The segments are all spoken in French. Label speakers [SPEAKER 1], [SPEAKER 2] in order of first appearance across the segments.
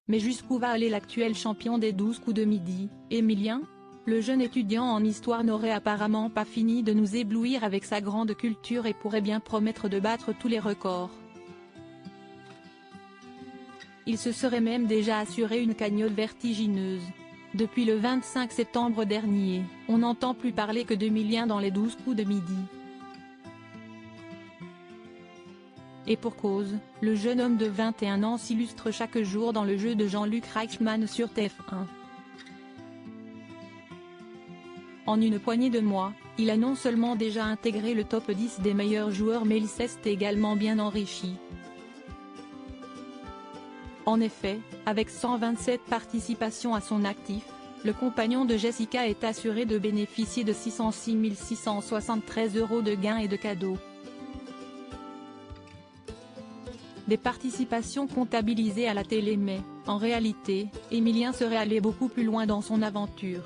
[SPEAKER 1] Mais jusqu'où va aller l'actuel champion des 12 coups de midi, Emilien? Le jeune étudiant en histoire n'aurait apparemment pas fini de nous éblouir avec sa grande culture et pourrait bien promettre de battre tous les records. Il se serait même déjà assuré une cagnotte vertigineuse. Depuis le 25 septembre dernier, on n'entend plus parler que d'Emilien dans les 12 coups de midi. Et pour cause, le jeune homme de 21 ans s'illustre chaque jour dans le jeu de Jean-Luc Reichmann sur TF1. En une poignée de mois, il a non seulement déjà intégré le top 10 des meilleurs joueurs mais il s'est également bien enrichi. En effet, avec 127 participations à son actif, le compagnon de Jessica est assuré de bénéficier de 606 673 € de gains et de cadeaux. Des participations comptabilisées à la télé mais, en réalité, Emilien serait allé beaucoup plus loin dans son aventure.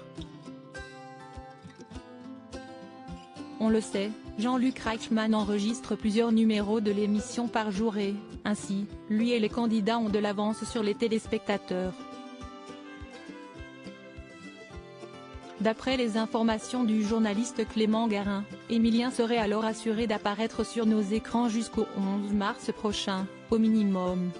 [SPEAKER 1] On le sait, Jean-Luc Reichmann enregistre plusieurs numéros de l'émission par jour et, ainsi, lui et les candidats ont de l'avance sur les téléspectateurs. D'après les informations du journaliste Clément Garin, Emilien serait alors assuré d'apparaître sur nos écrans jusqu'au 11 mars prochain, au minimum.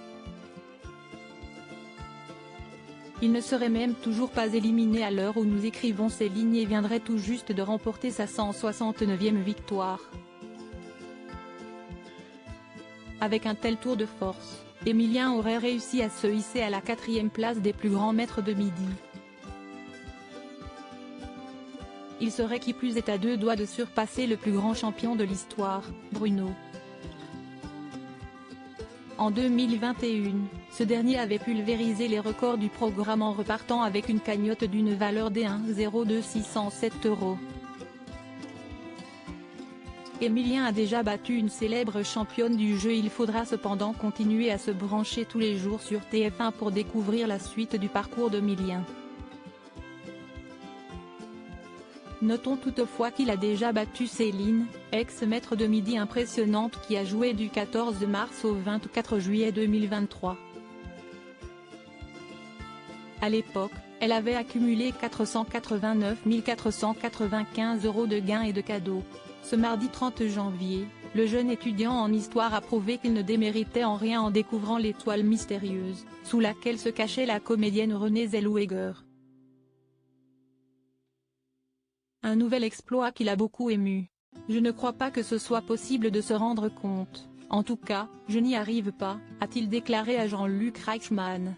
[SPEAKER 1] Il ne serait même toujours pas éliminé à l'heure où nous écrivons ces lignes et viendrait tout juste de remporter sa 169e victoire. Avec un tel tour de force, Emilien aurait réussi à se hisser à la 4e place des plus grands maîtres de midi. Il serait qui plus est à 2 doigts de surpasser le plus grand champion de l'histoire, Bruno. En 2021, ce dernier avait pulvérisé les records du programme en repartant avec une cagnotte d'une valeur de 1,0607 €. Emilien a déjà battu une célèbre championne du jeu. Il faudra cependant continuer à se brancher tous les jours sur TF1 pour découvrir la suite du parcours d'Emilien. Notons toutefois qu'il a déjà battu Céline, ex-maître de midi impressionnante qui a joué du 14 mars au 24 juillet 2023. À l'époque, elle avait accumulé 489 495 € de gains et de cadeaux. Ce mardi 30 janvier, le jeune étudiant en histoire a prouvé qu'il ne déméritait en rien en découvrant l'étoile mystérieuse, sous laquelle se cachait la comédienne Renée Zellweger. Un nouvel exploit qui l'a beaucoup ému. Je ne crois pas que ce soit possible de se rendre compte. En tout cas, je n'y arrive pas, a-t-il déclaré à Jean-Luc Reichmann.